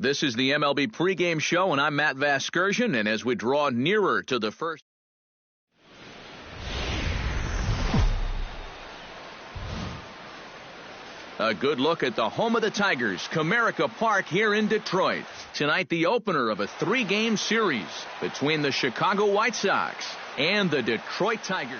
This is the MLB pregame show, and I'm Matt Vasgersian, and as we draw nearer to the first... A good look at the home of the Tigers, Comerica Park here in Detroit. Tonight, the opener of a 3-game series between the Chicago White Sox and the Detroit Tigers.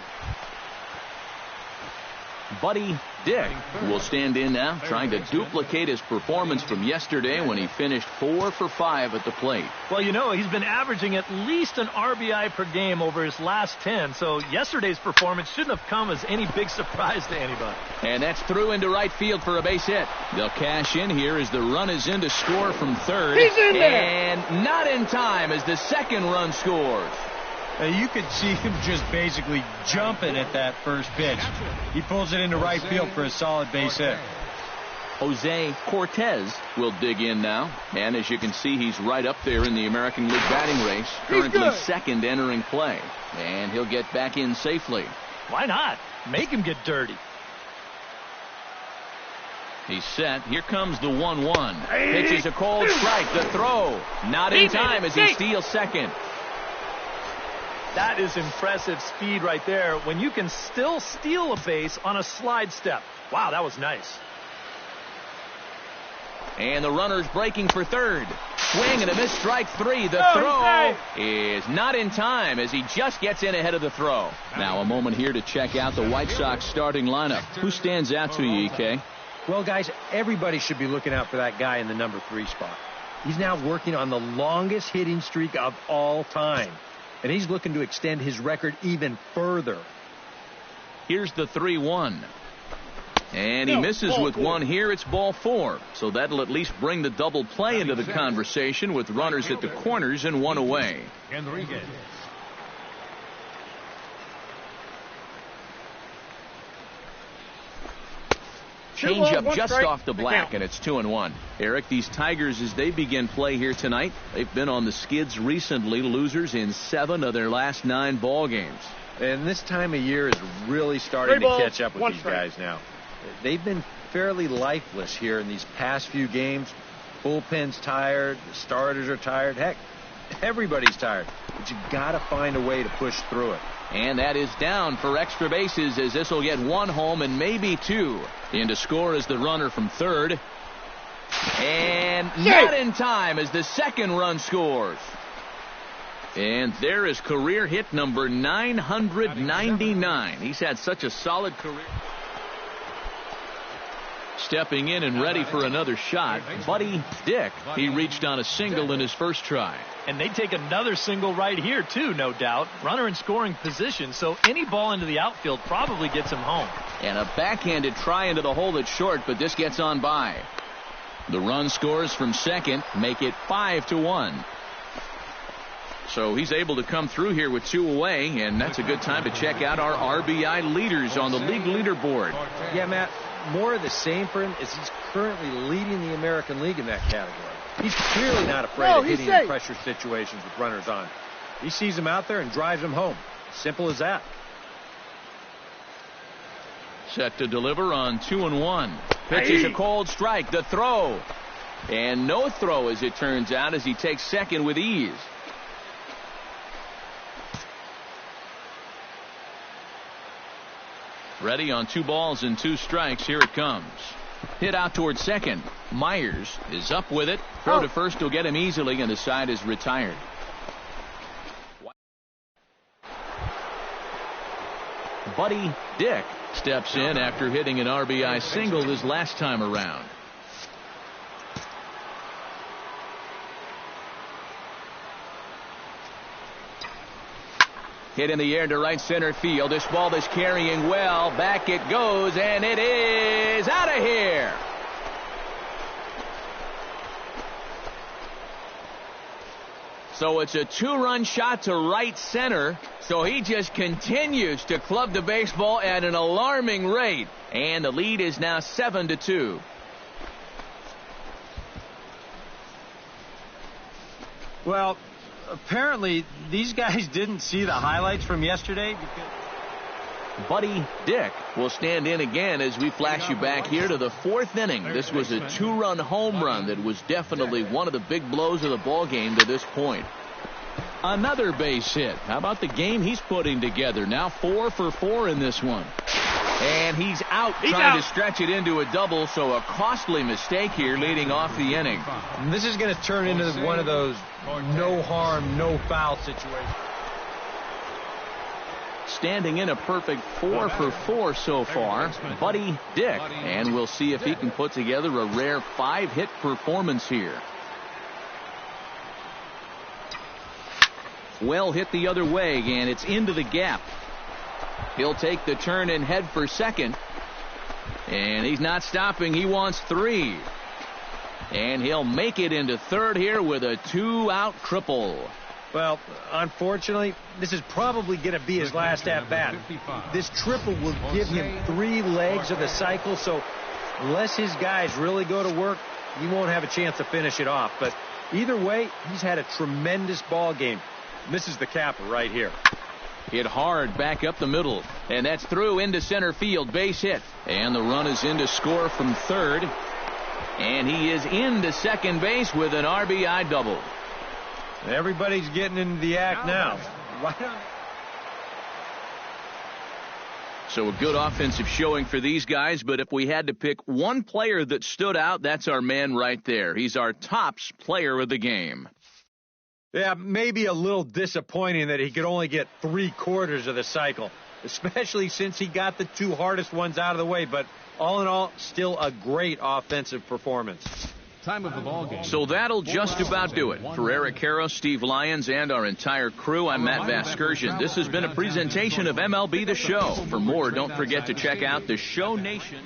Buddy Dick will stand in now, trying to duplicate his performance from yesterday when he finished 4 for 5 at the plate. Well, you know, he's been averaging at least an RBI per game over his last 10, so yesterday's performance shouldn't have come as any big surprise to anybody. And that's through into right field for a base hit. They'll cash in here as the run is in to score from third. He's in there! And not in time as the second run scores. You could see him just basically jumping at that first pitch. He pulls it into right field for a solid base hit. Jose Cortez will dig in now. And as you can see, he's right up there in the American League batting race. Currently second entering play. And he'll get back in safely. Why not? Make him get dirty. He's set. Here comes the 1-1. Pitches a cold strike. The throw. Not in time as he steals second. That is impressive speed right there when you can still steal a base on a slide step. Wow, that was nice. And the runner's breaking for third. Swing and a missed strike 3. The throw is not in time as he just gets in ahead of the throw. Now a moment here to check out the White Sox starting lineup. Who stands out to you, EK? Well, guys, everybody should be looking out for that guy in the number 3 spot. He's now working on the longest hitting streak of all time. And he's looking to extend his record even further. Here's the 3-1. And he misses with one here. It's ball 4. So that'll at least bring the double play into the conversation with runners at the corners and one away. Change up just off the black, and it's 2-1. Eric, these Tigers, as they begin play here tonight, they've been on the skids recently, losers in 7 of their last 9 ball games. And this time of year is really starting to catch up with these guys now. They've been fairly lifeless here in these past few games. Bullpen's tired, the starters are tired. Heck, everybody's tired. But you got to find a way to push through it. And that is down for extra bases as this will get 1 home and maybe 2. In to score is the runner from third. And not in time as the second run scores. And there is career hit number 999. He's had such a solid career. Stepping in and ready for another shot, Buddy Dick. He reached on a single in his first try. And they take another single right here, too, no doubt. Runner in scoring position, so any ball into the outfield probably gets him home. And a backhanded try into the hole that's short, but this gets on by. The run scores from second, make it 5-1. So he's able to come through here with 2 away, and that's a good time to check out our RBI leaders on the league leaderboard. Yeah, Matt, more of the same for him as he's currently leading the American League in that category. He's clearly not afraid of hitting in pressure situations with runners on. He sees them out there and drives them home. Simple as that. Set to deliver on 2-1. Pitches a cold strike. The throw. And no throw, as it turns out, as he takes second with ease. Ready on 2 balls and 2 strikes. Here it comes. Hit out towards second. Myers is up with it. Throw to first will get him easily, and the side is retired. Buddy Dick steps in after hitting an RBI single his last time around. Hit in the air to right center field. This ball is carrying well. Back it goes, and it is out of here. So it's a 2-run shot to right center. So he just continues to club the baseball at an alarming rate. And the lead is now 7-2. Well, apparently these guys didn't see the highlights from yesterday Buddy Dick will stand in again as we flash you back here to the 4th inning. This was a 2-run home run that was definitely one of the big blows of the ball game to this point. Another base hit. How about the game he's putting together? Now 4 for 4 in this one. And he's out trying to stretch it into a double, so a costly mistake here leading off the inning. And this is going to turn into one of those no harm, no foul situations. Standing in a perfect 4 for 4 so far, Buddy Dick. And we'll see if he can put together a rare 5-hit performance here. Well hit the other way, and it's into the gap. He'll take the turn and head for second. And he's not stopping. He wants 3. And he'll make it into third here with a 2-out triple. Well, unfortunately, this is probably going to be his last at-bat. This triple will give him 3 legs of the cycle, so unless his guys really go to work, he won't have a chance to finish it off. But either way, he's had a tremendous ball game. Misses the capper right here. Hit hard back up the middle, and that's through into center field. Base hit, and the run is in to score from third, and he is into second base with an RBI double. Everybody's getting into the act now. So a good offensive showing for these guys, but if we had to pick one player that stood out, that's our man right there. He's our tops player of the game. Yeah, maybe a little disappointing that he could only get 3/4 of the cycle, especially since he got the 2 hardest ones out of the way. But all in all, still a great offensive performance. Time of the ball game. So that'll just about do it. For Eric Harrow, Steve Lyons, and our entire crew, I'm Matt Vasgersian. This has been a presentation of MLB The Show. For more, don't forget to check out the Show Nation.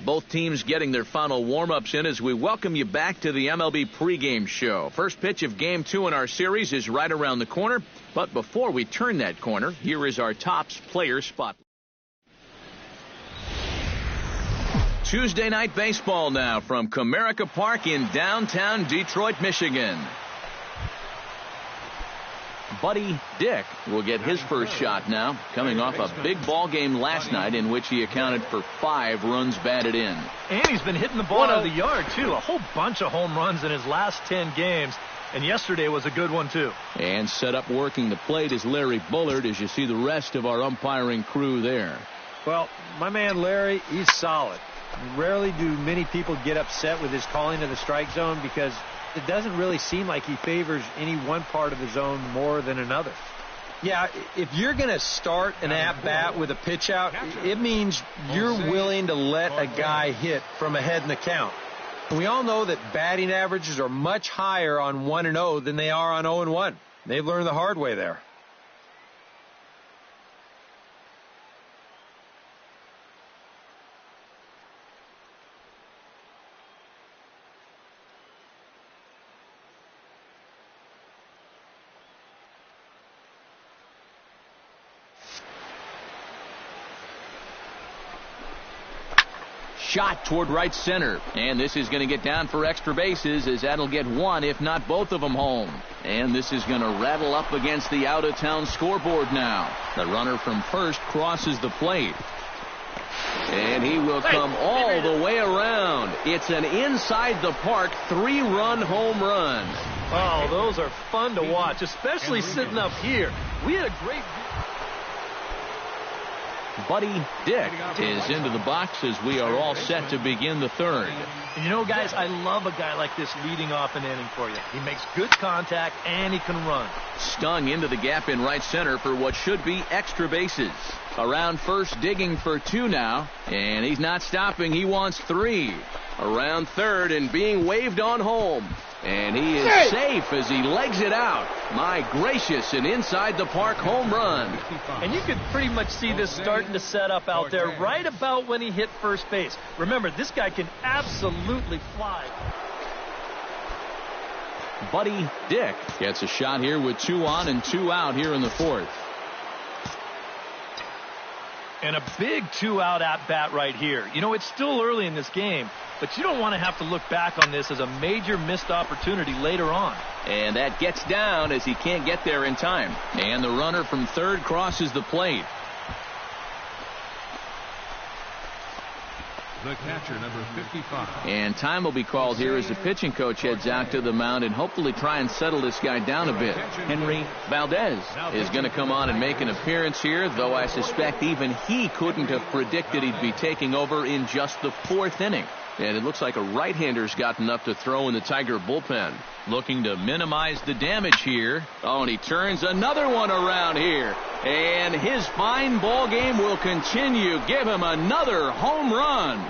Both teams getting their final warm-ups in as we welcome you back to the MLB pregame show. First pitch of Game 2 in our series is right around the corner. But before we turn that corner, here is our tops player spotlight. Tuesday night baseball now from Comerica Park in downtown Detroit, Michigan. Buddy Dick will get his first shot now, coming off a big ball game last night in which he accounted for 5 runs batted in. And he's been hitting the ball out of the yard, too. A whole bunch of home runs in his last 10 games. And yesterday was a good one, too. And set up working the plate is Larry Bullard, as you see the rest of our umpiring crew there. Well, my man Larry, he's solid. Rarely do many people get upset with his calling of the strike zone because it doesn't really seem like he favors any one part of the zone more than another. Yeah, if you're going to start an at-bat with a pitch out, it means you're willing to let a guy hit from ahead in the count. And we all know that batting averages are much higher on 1-0 than they are on 0-1. They've learned the hard way there. Shot toward right center, and this is going to get down for extra bases as that'll get one, if not both of them, home. And this is going to rattle up against the out-of-town scoreboard now. The runner from first crosses the plate, and he will come all the way around. It's an inside-the-park 3-run home run. Oh, those are fun to watch, especially sitting up here. We had a great... Buddy Dick is into the box as we are all set to begin the third. And you know, guys, I love a guy like this leading off an inning for you. He makes good contact, and he can run. Stung into the gap in right center for what should be extra bases. Around first, digging for 2 now, and he's not stopping. He wants 3. Around third and being waved on home. And he is safe as he legs it out. My gracious, an inside-the-park home run. And you could pretty much see this starting to set up out there right about when he hit first base. Remember, this guy can absolutely fly. Buddy Dick gets a shot here with 2 on and 2 out here in the 4th. And a big 2-out at-bat right here. You know, it's still early in this game, but you don't want to have to look back on this as a major missed opportunity later on. And that gets down as he can't get there in time. And the runner from third crosses the plate. the catcher, number 55. And time will be called here as the pitching coach heads out to the mound and hopefully try and settle this guy down a bit. Henry Valdez is going to come on and make an appearance here, though I suspect even he couldn't have predicted he'd be taking over in just the 4th inning. And it looks like a right-hander's got enough to throw in the Tiger bullpen. Looking to minimize the damage here. Oh, and he turns another one around here. And his fine ball game will continue. Give him another home run.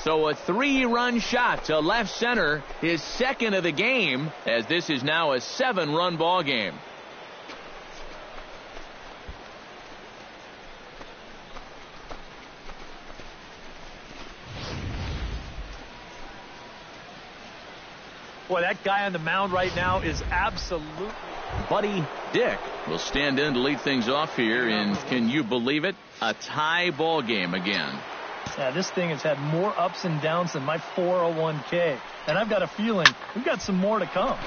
So a 3-run shot to left center, his 2nd of the game, as this is now a 7-run ball game. Boy, that guy on the mound right now is absolutely... Buddy Dick will stand in to lead things off here, and can you believe it? A tie ball game again. Yeah, this thing has had more ups and downs than my 401k. And I've got a feeling we've got some more to come.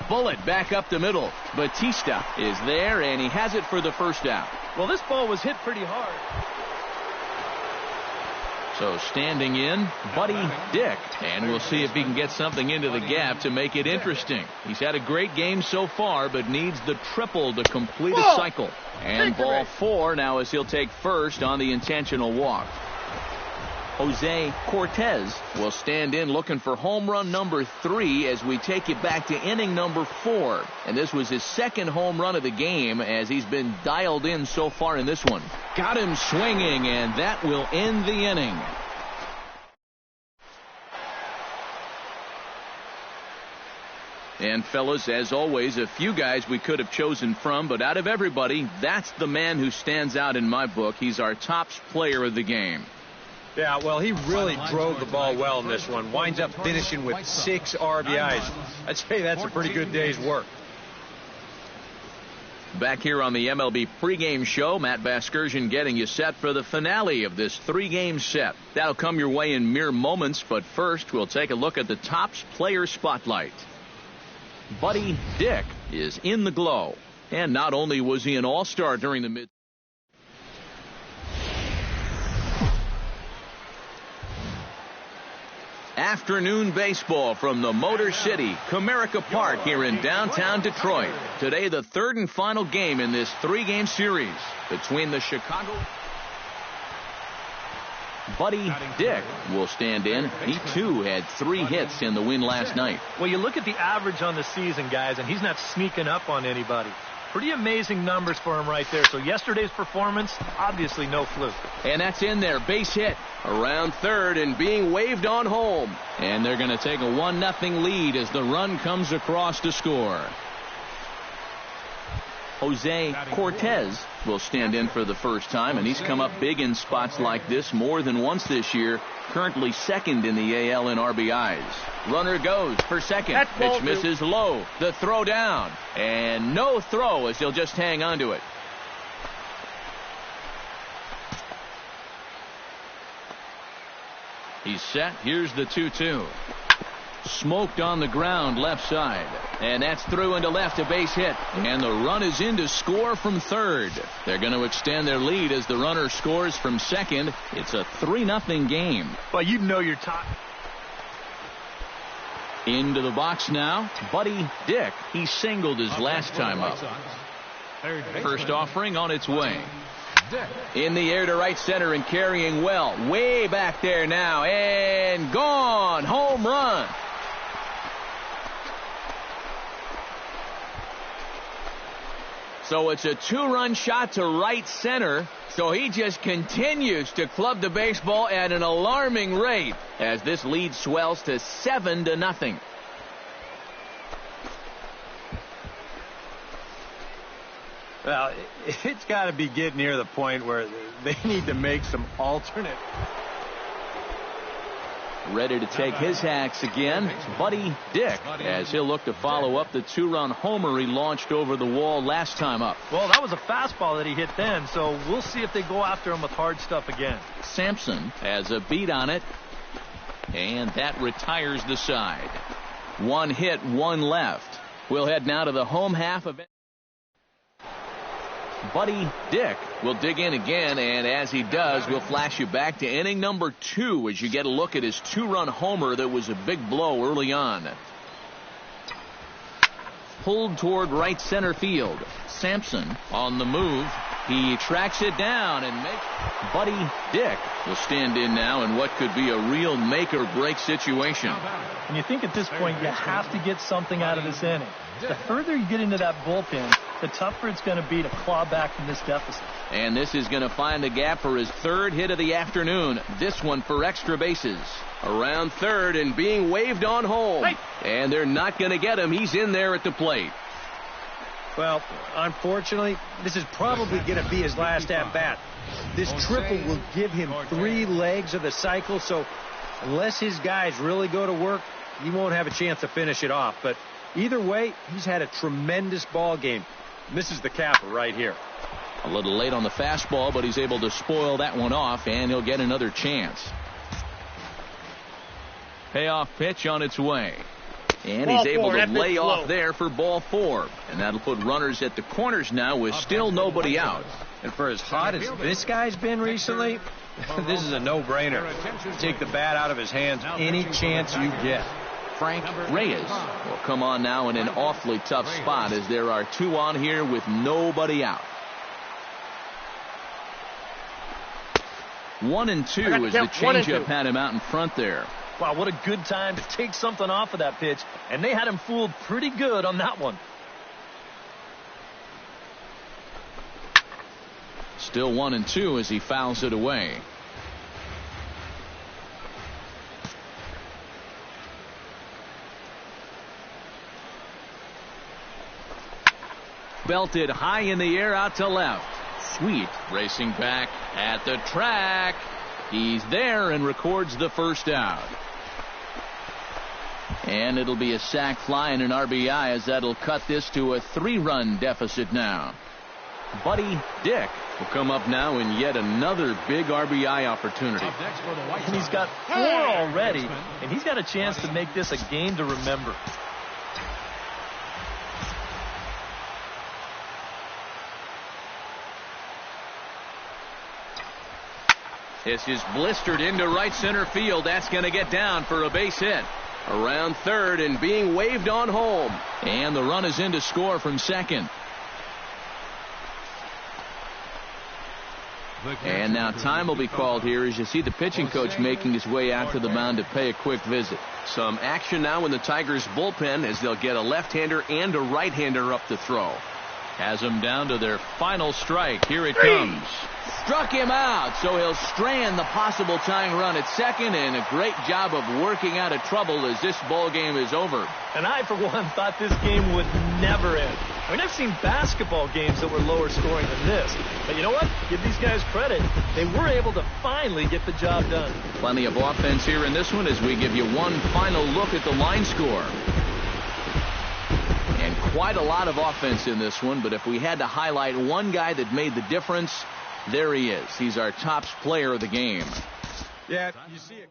Bullet back up the middle. Batista is there, and he has it for the first out. Well, this ball was hit pretty hard. So standing in, Buddy Dick, and we'll see if he can get something into the gap to make it interesting. He's had a great game so far, but needs the triple to complete a cycle. And ball 4 now as he'll take first on the intentional walk. Jose Cortez will stand in looking for home run number 3 as we take it back to inning number 4. And this was his 2nd home run of the game as he's been dialed in so far in this one. Got him swinging, and that will end the inning. And fellas, as always, a few guys we could have chosen from, but out of everybody, that's the man who stands out in my book. He's our top player of the game. Yeah, well, he really drove the ball well in this one. Winds up finishing with 6 RBIs. I'd say that's a pretty good day's work. Back here on the MLB pregame show, Matt Vasgersian getting you set for the finale of this 3-game set. That'll come your way in mere moments, but first we'll take a look at the Topps Player Spotlight. Buddy Dick is in the glow. And not only was he an all-star during the mid... Afternoon baseball from the Motor City, Comerica Park here in downtown Detroit. Today, the 3rd and final game in this 3-game series between the Chicago... Buddy Dick will stand in. He, too, had 3 hits in the win last night. Well, you look at the average on the season, guys, and he's not sneaking up on anybody. Pretty amazing numbers for him right there. So yesterday's performance, obviously no fluke. And that's in there. Base hit around third and being waved on home. And they're going to take a 1-0 lead as the run comes across to score. Jose Cortez will stand in for the first time, and he's come up big in spots like this more than once this year. Currently 2nd in the AL in RBIs. Runner goes for second. Pitch misses low. The throw down. And no throw as he'll just hang on to it. He's set. Here's the 2-2. Smoked on the ground left side. And that's through into left, a base hit. And the run is in to score from third. They're going to extend their lead as the runner scores from second. It's a 3-0 game. Well, you know you're top. Into the box now, Buddy Dick. He singled his last time up. First offering on its way. In the air to right center and carrying well. Way back there now. And gone. Home run. So it's a 2-run shot to right center. So he just continues to club the baseball at an alarming rate as this lead swells to 7-0. Well, it's got to be getting near the point where they need to make some alternate. Ready to take his hacks again, Buddy Dick, as he'll look to follow up the 2-run homer he launched over the wall last time up. Well, that was a fastball that he hit then, so we'll see if they go after him with hard stuff again. Sampson has a beat on it, and that retires the side. 1 hit, 1 left. We'll head now to the home half of it. Buddy Dick will dig in again, and as he does, we'll flash you back to inning number 2 as you get a look at his 2-run homer that was a big blow early on. Pulled toward right center field. Sampson on the move. He tracks it down and makes. Buddy Dick will stand in now in what could be a real make-or-break situation. And you think at this point you have to get something out of this inning. The further you get into that bullpen, the tougher it's going to be to claw back from this deficit. And this is going to find the gap for his 3rd hit of the afternoon. This one for extra bases. Around third and being waved on home. And they're not going to get him. He's in there at the plate. Well, unfortunately, this is probably going to be his last at-bat. This triple will give him 3 legs of the cycle, so unless his guys really go to work, he won't have a chance to finish it off. But either way, he's had a tremendous ball game. Misses the capper right here. A little late on the fastball, but he's able to spoil that one off, and he'll get another chance. Payoff pitch on its way. And he's able to lay off there for ball 4. And that'll put runners at the corners now with still nobody out. And for as hot as this guy's been recently, this is a no-brainer. Take the bat out of his hands any chance you get. Frank Reyes will come on now in an awfully tough spot as there are 2 on here with nobody out. 1-2 as the changeup had him out in front there. Wow, what a good time to take something off of that pitch. And they had him fooled pretty good on that one. Still 1-2 as he fouls it away. Belted high in the air out to left. Sweet racing back at the track. He's there and records the first out. And it'll be a sac fly and an RBI as that'll cut this to a 3-run deficit now. Buddy Dick will come up now in yet another big RBI opportunity. And he's got 4 already, and he's got a chance to make this a game to remember. This is blistered into right center field. That's going to get down for a base hit. Around third and being waved on home. And the run is in to score from second. And now time will be called here as you see the pitching coach making his way out to the mound to pay a quick visit. Some action now in the Tigers bullpen as they'll get a left-hander and a right-hander up to throw. Has them down to their final strike. Here it comes. Struck him out, so he'll strand the possible tying run at second, and a great job of working out of trouble as this ball game is over. And I, for one, thought this game would never end. I mean, I've seen basketball games that were lower scoring than this. But you know what? Give these guys credit. They were able to finally get the job done. Plenty of offense here in this one as we give you one final look at the line score. And quite a lot of offense in this one, but if we had to highlight one guy that made the difference, there he is. He's our top player of the game. Yeah, you see it.